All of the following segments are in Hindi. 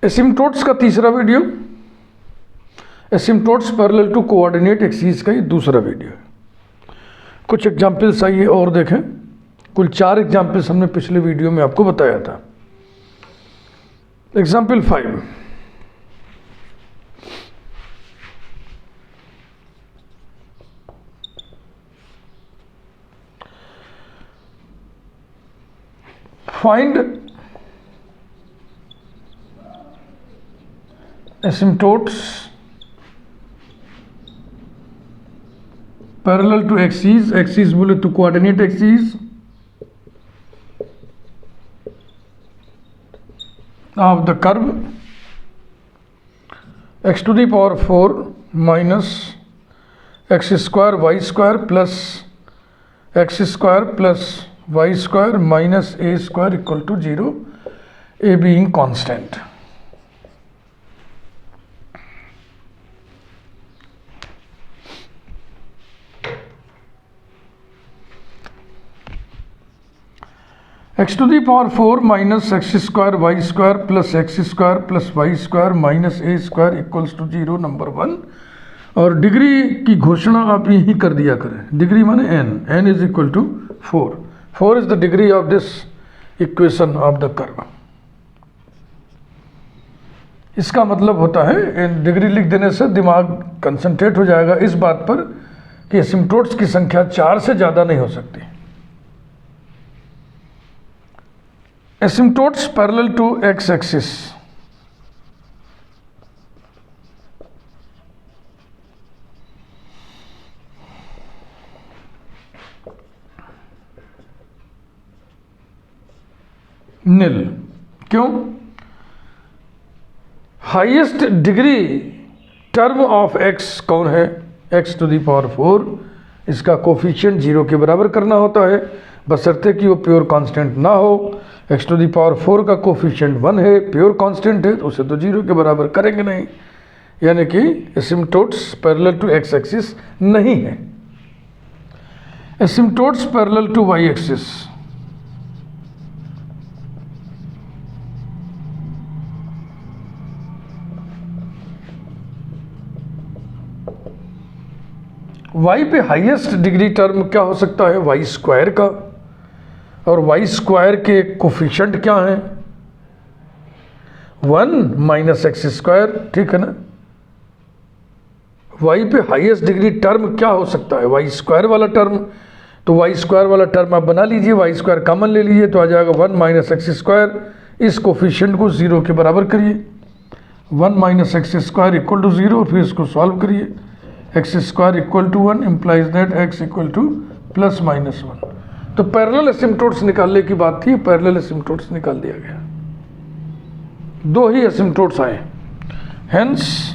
एसिम्टोट्स का तीसरा video, asymptotes parallel to coordinate axis का ये दूसरा वीडियो है। कुछ एग्जाम्पल्स आइए और देखें। कुल 4 एग्जाम्पल्स हमने पिछले वीडियो में आपको बताया था। Example 5, find asymptotes parallel to axis, axis बोले तो coordinate axis of the curve x to the power 4 minus x square y square plus x square plus y square minus a square equal to 0, a being constant। x to the power 4 minus x square y square plus x square plus y square minus a square equals to 0, number 1। और डिग्री की घोषणा आप यही कर दिया करें। डिग्री माने n, n is equal to 4। 4 is the degree of this equation of the curve. इसका मतलब होता है डिग्री लिख देने से दिमाग कंसंट्रेट हो जाएगा इस बात पर कि एसिम्टोट्स की संख्या 4 से ज़्यादा नहीं हो सकती। Asymptotes parallel to x axis, nil. क्यों? Highest degree term of x कौन है? X to the power 4। इसका कोफिशिएंट 0 के बराबर करना होता है, बशर्ते कि वो प्योर कांस्टेंट ना हो। एक्स टू दी पावर 4 का कोफिशिएंट 1 है, प्योर कांस्टेंट है, तो उसे तो 0 के बराबर करेंगे नहीं, यानी कि asymptotes parallel to x axis नहीं है। Asymptotes parallel to y axis, y पे हाईएस्ट डिग्री टर्म क्या हो सकता है? वाई स्क्वायर का। और वाई स्क्वायर के कोफिशिएंट क्या हैं? 1 माइनस एक्स स्क्वायर, ठीक है ना। वाई पे हाईएस्ट डिग्री टर्म क्या हो सकता है? वाई स्क्वायर वाला टर्म। तो वाई स्क्वायर वाला टर्म आप बना लीजिए, वाई स्क्वायर कॉमन ले लीजिए तो आ जाएगा 1 माइनस एक्स स्क्वायर। इस कोफिशिएंट को 0 के बराबर करिए, 1 minus x square equal to 0, फिर इसको सॉल्व करिए। X square equal to 1 implies that x equal to plus minus 1। तो पैरेलल एसिम्टोट्स निकालने की बात थी, पैरेलल एसिम्टोट्स निकाल दिया गया। 2 ही एसिम्टोट्स आए। Hence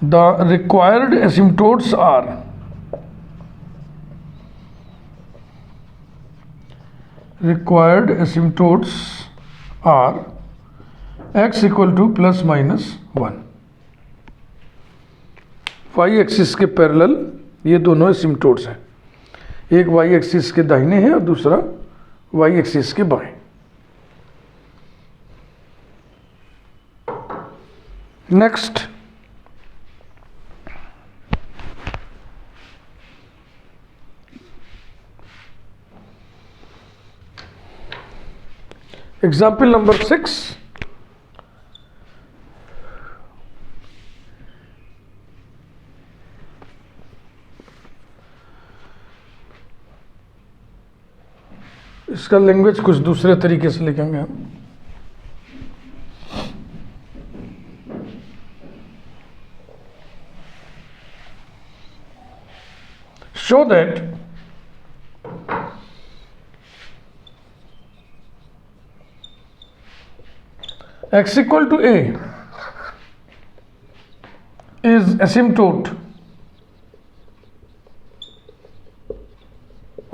the required asymptotes are x equal to plus minus 1। Y axis के पैरेलल ये दोनों एसिम्टोट्स हैं। एक वाई एक्सिस के दाहिने है और दूसरा वाई एक्सिस के बाएं। Next, example number 6। इसका लैंग्वेज कुछ दूसरे तरीके से लिखेंगे हम। Show that x equal to a is asymptote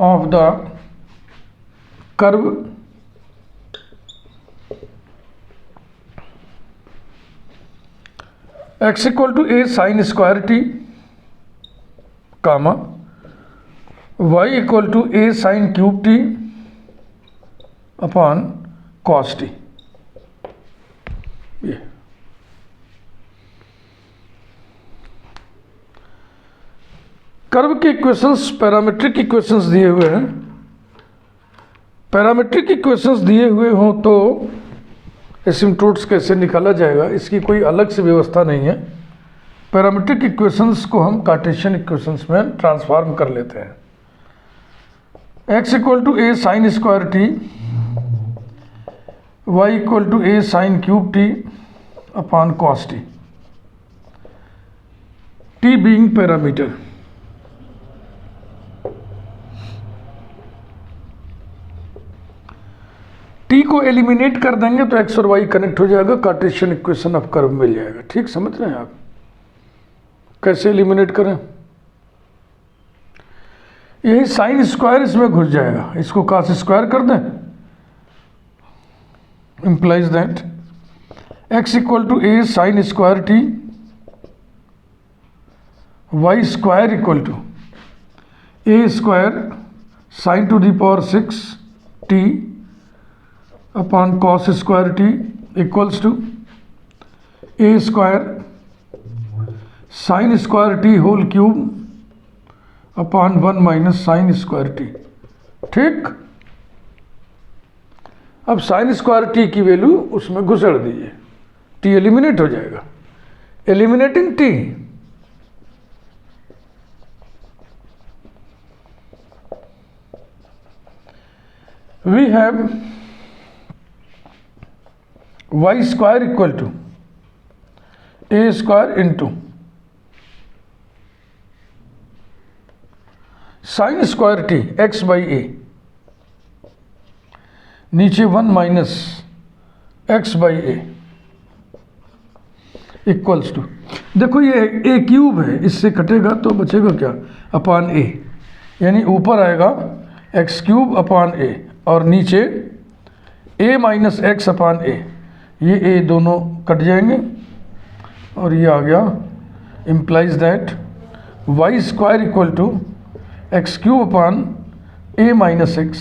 of the curve x equal to a sin square t, comma y equal to a sin cube t upon cos t। Curve के इक्वेशंस पैरामेट्रिक इक्वेशंस दिए हुए हैं, पैरामेट्रिक इक्वेशंस दिए हुए हों तो एसिम्प्टोट्स कैसे निकाला जाएगा, इसकी कोई अलग से व्यवस्था नहीं है। पैरामेट्रिक इक्वेशंस को हम कार्टेशियन इक्वेशंस में ट्रांसफॉर्म कर लेते हैं। x equal to a sine square t, y equal to a sine cube t upon cos t, t being parameter. T को एलिमिनेट कर देंगे तो एक्स और वाई कनेक्ट हो जाएगा, कार्टेशियन इक्वेशन ऑफ कर्व मिल जाएगा। ठीक समझ रहे हैं आप? कैसे एलिमिनेट करें? यही साइन स्क्वायर इसमें घुस जाएगा, इसको कॉस स्क्वायर कर दें, implies that x equal to a sine square t, y square equal to a square sine to the power 6 t upon cos square t equals to a square sine square t whole cube upon 1 minus sine square t. ठीक, अब साइन स्क्वायर टी की वैल्यू उसमें घुसड़ दीजिए, टी एलिमिनेट हो जाएगा। Eliminating t, we have y square equal to a square into sign square t x by a, नीचे 1 minus x by a equals to, देखो ये ए क्यूब है, इससे कटेगा तो बचेगा क्या, अपॉन ए, यानी ऊपर आएगा एक्स क्यूब अपॉन ए और नीचे a minus x upon a, ये ए दोनों कट जाएंगे और ये आ गया, implies that y square equal to x cube upon a minus x,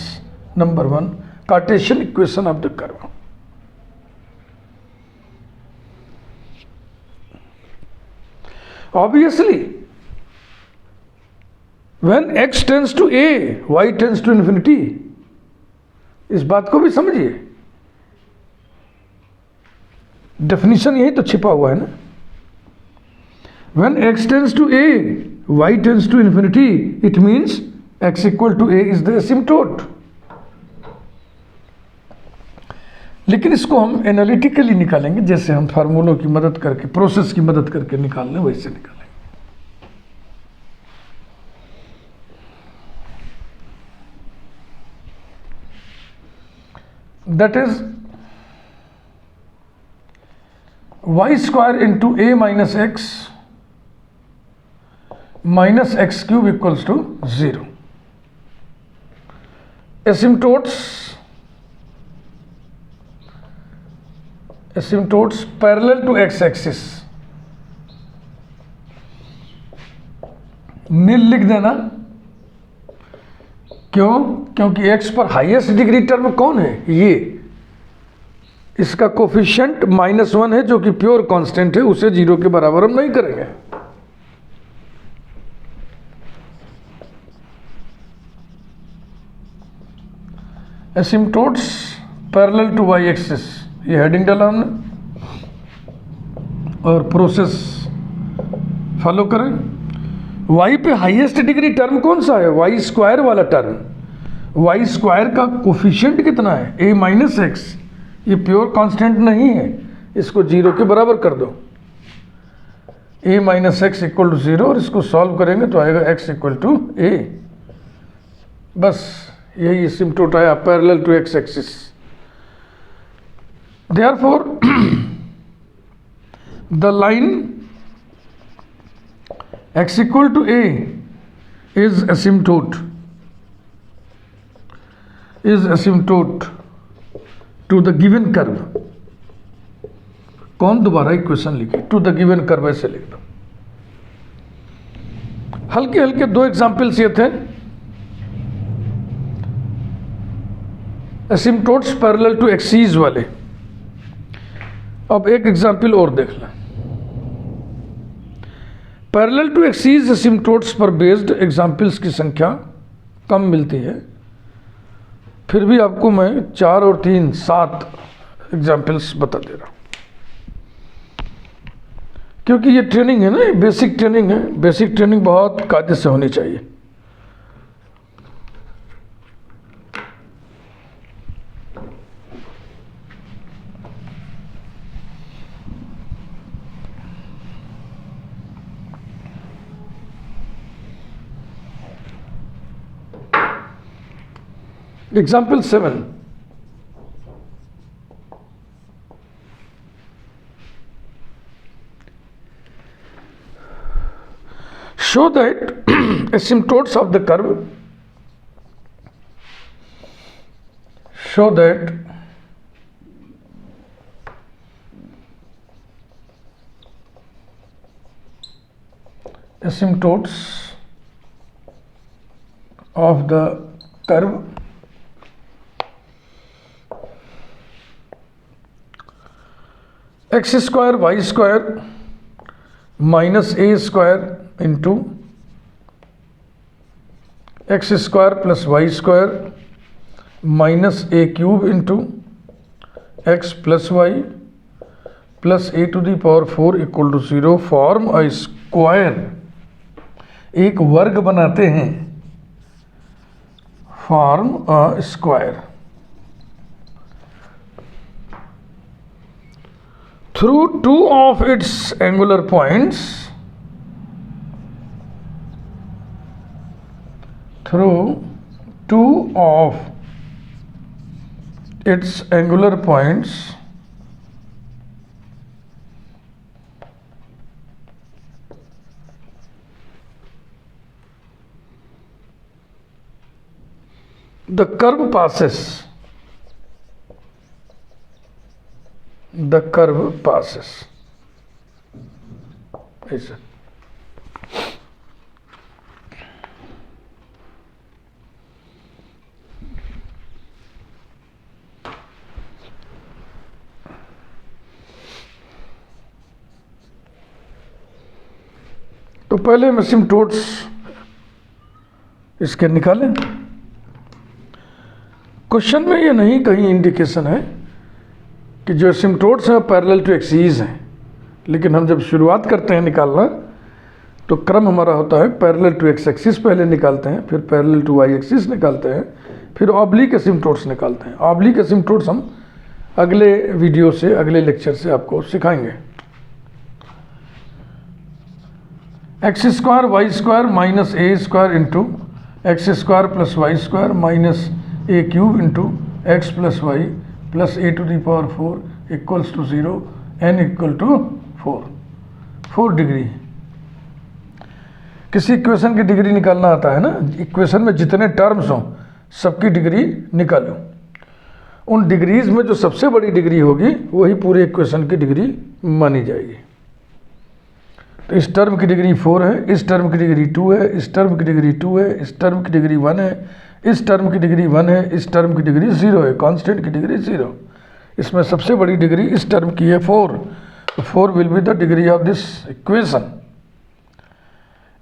number 1 Cartesian equation of the curve. Obviously when x tends to a, y tends to infinity, इस बात को भी समझिए, डेफिनेशन यही तो छिपा हुआ है ना। When x tends to a, y tends to infinity, it means x equal to a is the asymptote। लेकिन इसको हम एनालिटिकली निकालेंगे, जैसे हम फार्मूलों की मदद करके, प्रोसेस की मदद करके निकाल लें, वैसे निकालेंगे। That is y square into a minus x minus x cube equals to 0। Asymptotes parallel to x axis, nil लिख देना। क्यों? क्योंकि एक्स पर हाईएस्ट डिग्री टर्म कौन है? ये, इसका कोफिशिएंट -1 है जो कि प्योर कांस्टेंट है, उसे 0 के बराबर हम नहीं करेंगे। Asymptotes parallel to y axis, ये हेडिंग डाला हमने और प्रोसेस फॉलो करें। वाई पे हाईएस्ट डिग्री टर्म कौन सा है? वाई स्क्वायर वाला टर्म। वाई स्क्वायर का कोफिशिएंट कितना है? ए माइनस एक्स, ये प्योर कांस्टेंट नहीं है, इसको 0 के बराबर कर दो। A minus x equal to 0 और इसको सॉल्व करेंगे तो आएगा एक्स इक्वल टू ए। बस यही एसिम्प्टोट आया parallel to x axis. Therefore the line x equal to a is asymptote to the given curve। कौन दोबारा इक्वेशन लिखे? टू द गिवन कर्व ऐसे लिख दो। हल्के हल्के 2 एग्जाम्पल्स ये थे, एसिम्प्टोट्स पैरेलल टू एक्सीज वाले। अब एक एग्जाम्पल और देख लें। पैरेलल टू एक्सीज एसिम्प्टोट्स पर बेस्ड एग्जाम्पल्स की संख्या कम मिलती है। फिर भी आपको मैं 4 और 3 7 एग्जाम्पल्स बता दे रहा हूँ, क्योंकि ये ट्रेनिंग है ना, ये बेसिक ट्रेनिंग है। बेसिक ट्रेनिंग बहुत कायदे से होनी चाहिए। Example 7. Show that asymptotes of the curve asymptotes of the curve x square y square minus a square into x square plus y square minus a cube into x plus y plus a to the power 4 equal to 0 form a square, एक वर्ग बनाते हैं, form a square through two of its angular points, the curve passes. ऐसा तो पहले हम एसिम्प्टोट्स इसके निकालें। क्वेश्चन में ये नहीं कहीं इंडिकेशन है कि जो एसिम्प्टोट्स हैं पैरेलल टू एक्सीज हैं, लेकिन हम जब शुरुआत करते हैं निकालना तो क्रम हमारा होता है पैरेलल टू एक्स एक्सिस पहले निकालते हैं, फिर पैरेलल टू वाई एक्सिस निकालते हैं, फिर ऑब्लिक एसिम्प्टोट्स निकालते हैं। ऑब्लिक एसिम्प्टोट्स हम अगले वीडियो से, अगले लेक्चर से आपको सिखाएंगे। X square y square minus a square into x square plus y square minus a cube into x plus y plus a to the power 4 equals to 0, n equal to 4 degree. किसी इक्वेशन की डिग्री निकालना आता है ना, इक्वेशन में जितने टर्म्स हों सबकी डिग्री निकालो। उन डिग्रीज में जो सबसे बड़ी डिग्री होगी वही पूरे इक्वेशन की डिग्री मानी जाएगी। तो इस टर्म की डिग्री 4 है, इस टर्म की डिग्री 2 है, इस टर्म की डिग्री 2 है, इस टर्म की डिग्री 1 है, इस टर्म की डिग्री 1 है, इस टर्म की डिग्री 0 है, कांस्टेंट की डिग्री 0। इसमें सबसे बड़ी डिग्री इस टर्म की है 4, तो 4 will be the degree of this equation.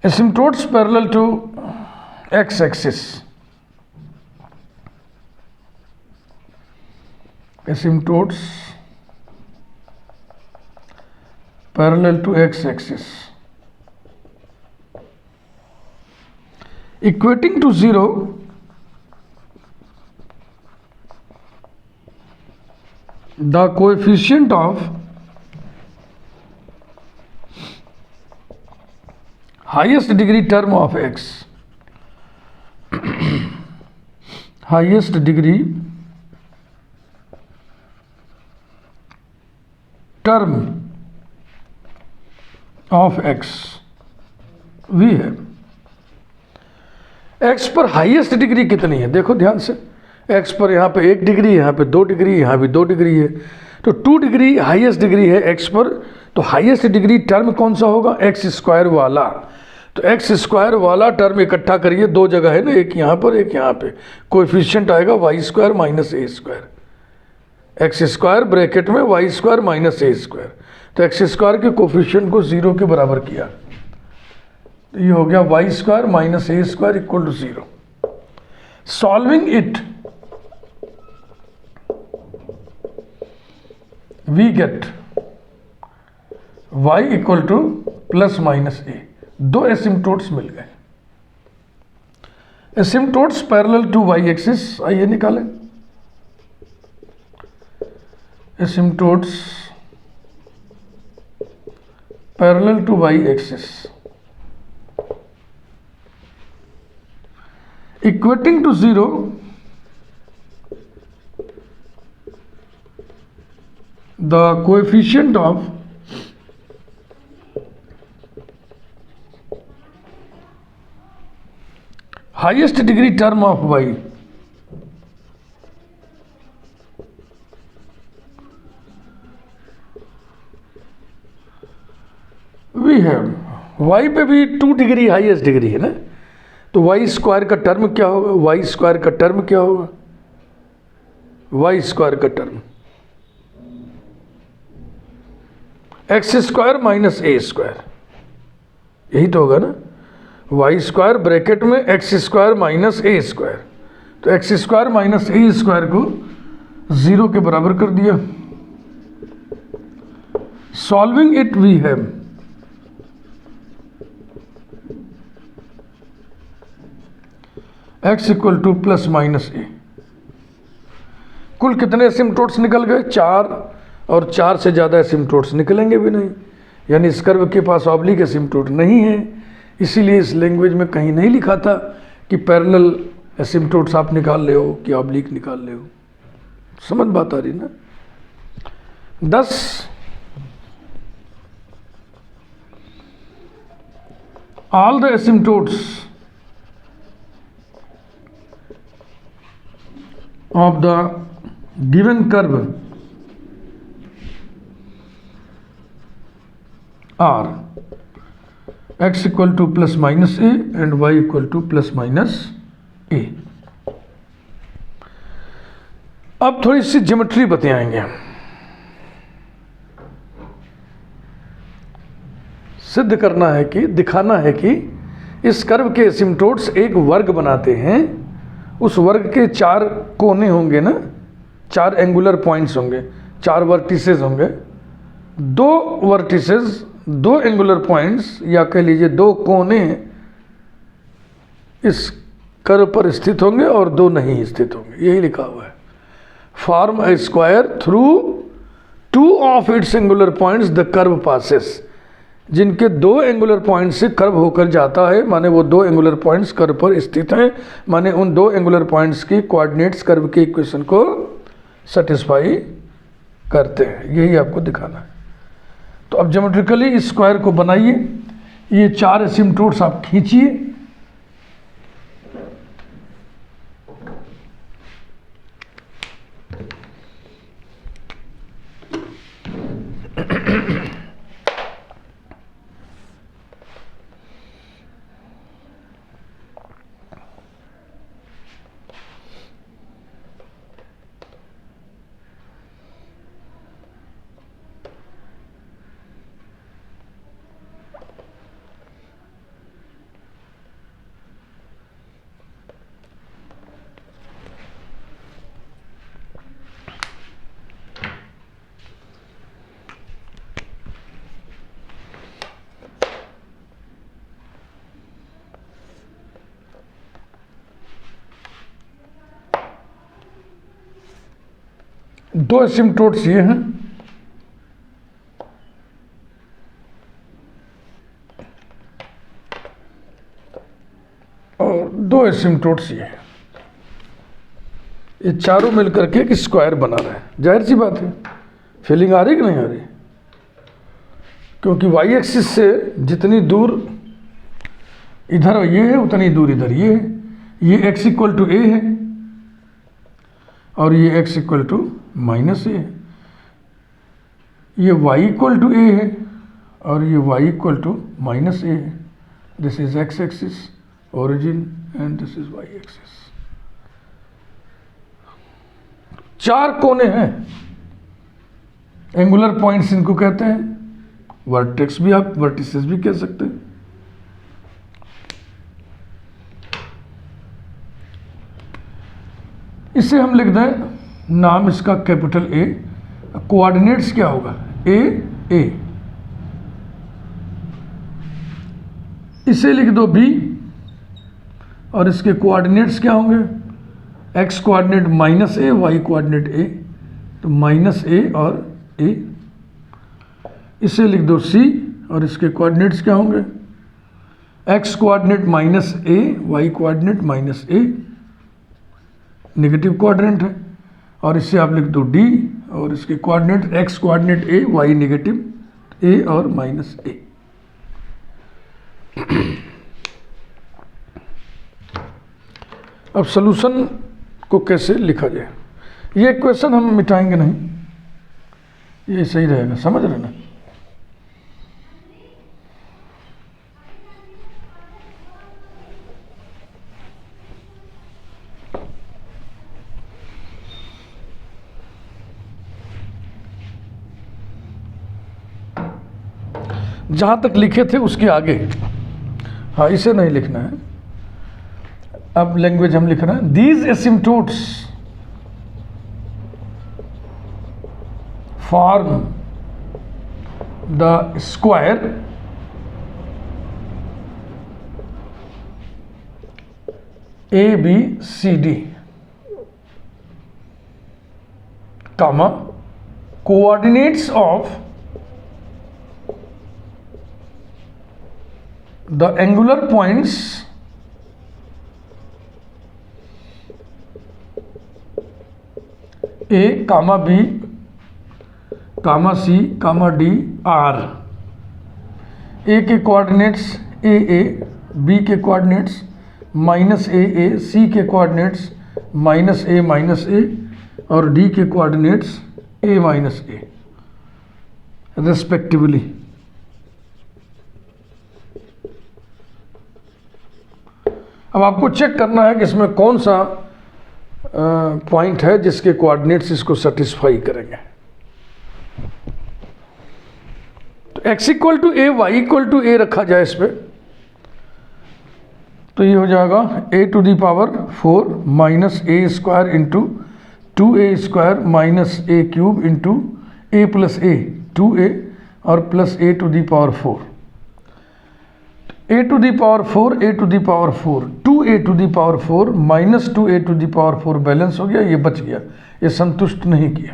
Asymptotes parallel to x axis, asymptotes parallel to x axis equating to 0, the coefficient of highest degree term of x, highest degree term of x we है। एक्स पर हाईएस्ट डिग्री कितनी है देखो ध्यान से, एक्स पर यहाँ पे 1 डिग्री, यहाँ पे 2 डिग्री, यहाँ भी 2 डिग्री है, तो 2 डिग्री हाईएस्ट डिग्री है एक्स पर। तो हाईएस्ट डिग्री टर्म कौन सा होगा? एक्स स्क्वायर वाला। तो एक्स स्क्वायर वाला टर्म इकट्ठा करिए, 2 जगह है ना, एक यहाँ पर एक यहाँ पे, कोएफिशिएंट आएगा y square minus a square, x square bracket में y square minus a square. तो एक्स स्क्वायर के कोफिशिएंट को 0 के बराबर किया, तो ये हो गया y square minus a square equal to 0। Solving it we get y equal to plus minus a. दो एसिम्टोट्स मिल गए। Asymptotes parallel to y axis, आइए निकालें। Asymptotes parallel to y axis equating to 0 the coefficient of highest degree term of y we have y पे भी 2 डिग्री हाईएस्ट डिग्री है ना, तो वाई स्क्वायर का टर्म क्या होगा? वाई स्क्वायर का टर्म क्या होगा? वाई स्क्वायर का term x square minus a square, यही तो होगा ना। वाई स्क्वायर ब्रैकेट में x square minus a square, तो x square minus a square को 0 के बराबर कर दिया। Solving it we have x equal to plus minus a. कुल कितने एसिम्टोट्स निकल गए? 4, और 4 से ज़्यादा एसिम्टोट्स निकलेंगे भी नहीं, यानी इस कर्व के पास ऑब्लिक एसिम्टोट नहीं है। इसीलिए इस लैंग्वेज में कहीं नहीं लिखा था कि पैरेलल एसिम्टोट्स आप निकाल ले हो कि ऑब्लिक निकाल ले हो। समझ बात आ रही ना? 10 all the asymptotes of the given curve are x equal to plus minus a and y equal to plus minus a। अब थोड़ी सी ज्योमेट्री बताएंगे। सिद्ध करना है कि, दिखाना है कि इस कर्व के एसिम्टोट्स एक वर्ग बनाते हैं। उस वर्ग के 4 कोने होंगे ना, 4 एंगुलर पॉइंट्स होंगे, 4 वर्टिसेस होंगे। 2 वर्टिसेस, 2 एंगुलर पॉइंट्स, या कह लीजिए 2 कोने इस कर्व पर स्थित होंगे और 2 नहीं स्थित होंगे, यही लिखा हुआ है। Form A square through 2 of its angular points the curve passes. जिनके 2 एंगुलर पॉइंट से कर्व होकर जाता है, माने वो 2 एंगुलर पॉइंट्स कर्व पर स्थित हैं, माने उन 2 एंगुलर पॉइंट्स की कोऑर्डिनेट्स कर्व के इक्वेशन को सेटिस्फाई करते हैं, यही आपको दिखाना है। तो अब ज्योमेट्रिकली इस स्क्वायर को बनाइए। ये 4 एसिम्टोट्स आप खींचिए। दो एसिम्टोट्स ये हैं, और 2 एसिम्टोट्स ये हैं। ये चारों मिलकर के एक स्क्वायर बना रहे हैं। जाहिर सी बात है, फीलिंग आ रही कि नहीं आ रही? क्योंकि वाई एक्सिस से जितनी दूर इधर ये है उतनी दूर इधर ये है। ये x इक्वल टू ए है और ये x इक्वल टू माइनस ए है। ये y इक्वल टू ए है और ये y इक्वल टू माइनस ए है। This is x axis origin and this is y axis. 4 कोने हैं, एंगुलर पॉइंट्स इनको कहते हैं। वर्टेक्स भी आप वर्टिसेस भी कह सकते हैं। इसे हम लिख दें नाम इसका कैपिटल ए, कोऑर्डिनेट्स क्या होगा ए, इसे लिख दो बी, और इसके कोऑर्डिनेट्स क्या होंगे एक्स कोऑर्डिनेट माइनस ए, वाई कोऑर्डिनेट ए, तो माइनस ए और ए। इसे लिख दो सी, और इसके कोऑर्डिनेट्स क्या होंगे एक्स कोऑर्डिनेट माइनस ए, वाई कोऑर्डिनेट माइनस ए, नेगेटिव क्वाड्रेंट है। और इससे आप लिख दो डी, और इसके कोऑर्डिनेट एक्स कोऑर्डिनेट ए, वाई नेगेटिव ए और माइनस ए। अब सॉल्यूशन को कैसे लिखा जाए, ये क्वेश्चन हम मिटाएंगे नहीं, ये सही रहेगा, समझ रहे ना। जहां तक लिखे थे उसके आगे, हाँ इसे नहीं लिखना है। अब लैंग्वेज हम लिख रहे हैं, these asymptotes form the square A B C D, comma coordinates of the angular points A, comma B, comma C, comma D are A के कोऑर्डिनेट्स ए, B के कोऑर्डिनेट्स माइनस ए, C के कोऑर्डिनेट्स माइनस ए, और D के coordinates A minus A respectively. अब आपको चेक करना है कि इसमें कौन सा पॉइंट है जिसके कोऑर्डिनेट्स इसको सेटिस्फाई करेंगे। तो x equal to a, y equal to a रखा जाए इस पर, तो ये हो जाएगा a to the power 4 minus a square into 2a square minus a cube into a plus a 2a और plus a to the power 4, a to the power 4, a to the power 4, 2a to the power 4 minus 2a to the power 4 balance हो गया, ये बच गया, ये संतुष्ट नहीं किया।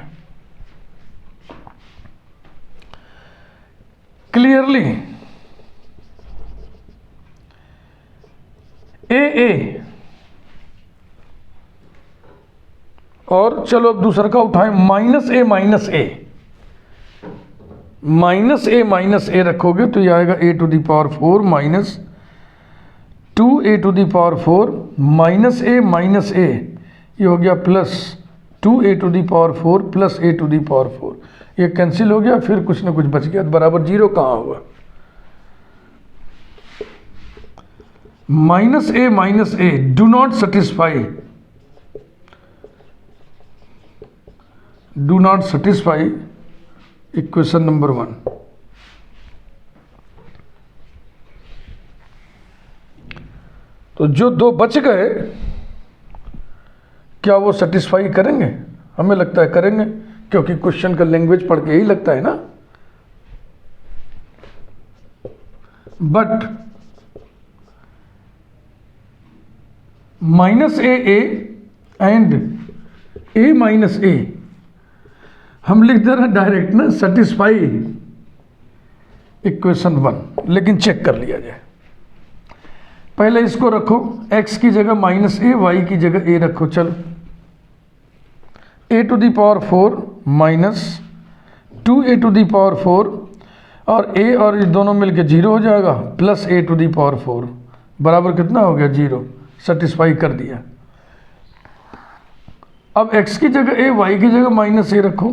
क्लियरली ए और चलो अब दूसरा का उठाएं, माइनस ए माइनस ए रखोगे तो ये आएगा a to the power 4 minus 2a to the power 4 minus a, ये हो गया plus 2a to the power 4 plus a to the power 4, ये कैंसिल हो गया, फिर कुछ ना कुछ बच गया, बराबर जीरो कहाँ हुआ। Minus A do not satisfy equation number 1। तो जो दो बच गए क्या वो सेटिस्फाई करेंगे? हमें लगता है करेंगे, क्योंकि क्वेश्चन का लैंग्वेज पढ़ के यही लगता है ना। But minus A and A minus A हम लिख दे रहे हैं डायरेक्ट ना, सेटिस्फाई इक्वेशन 1, लेकिन चेक कर लिया जाए। पहले इसको रखो, x की जगह माइनस ए, वाई की जगह ए रखो। चलो a to the power 4 minus 2a to the power 4 और a और ये दोनों मिलके 0 हो जाएगा, plus a to the power 4 बराबर कितना हो गया 0, सेटिस्फाई कर दिया। अब x की जगह a, y की जगह माइनस ए रखो,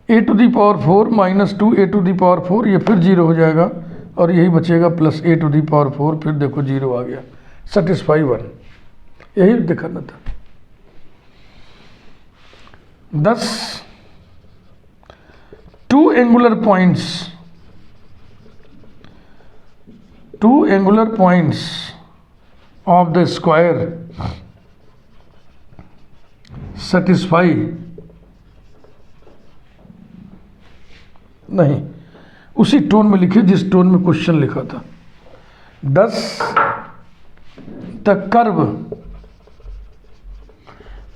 a to the power 4 minus 2a to the power 4, ये फिर 0 हो जाएगा और यही बचेगा plus a to the power 4, फिर देखो 0 आ गया, सेटिस्फाई 1, यही दिखाना था। 10 two angular points of the square satisfy नहीं, उसी टोन में लिखिए जिस टोन में क्वेश्चन लिखा था। Does the curve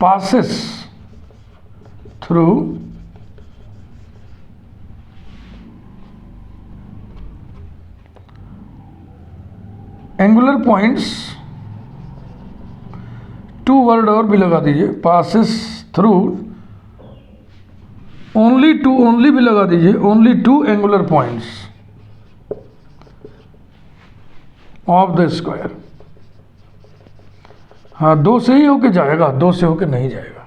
passes through angular points, two word और भी लगा दीजिए, passes through only भी लगा दीजिए, only two angular points of the square। हाँ, दो से ही होके जाएगा, दो से होके नहीं जाएगा।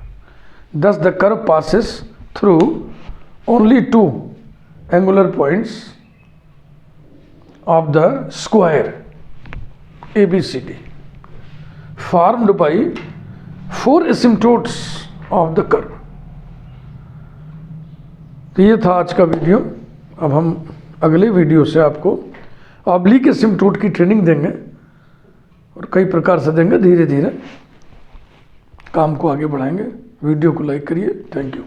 Does the curve passes through only two angular points of the square ABCD formed by 4 asymptotes of the curve. तो ये था आज का वीडियो। अब हम अगले वीडियो से आपको ऑब्लिक एसिम्प्टोट की ट्रेनिंग देंगे और कई प्रकार से देंगे। धीरे धीरे काम को आगे बढ़ाएंगे। वीडियो को लाइक करिए। Thank you.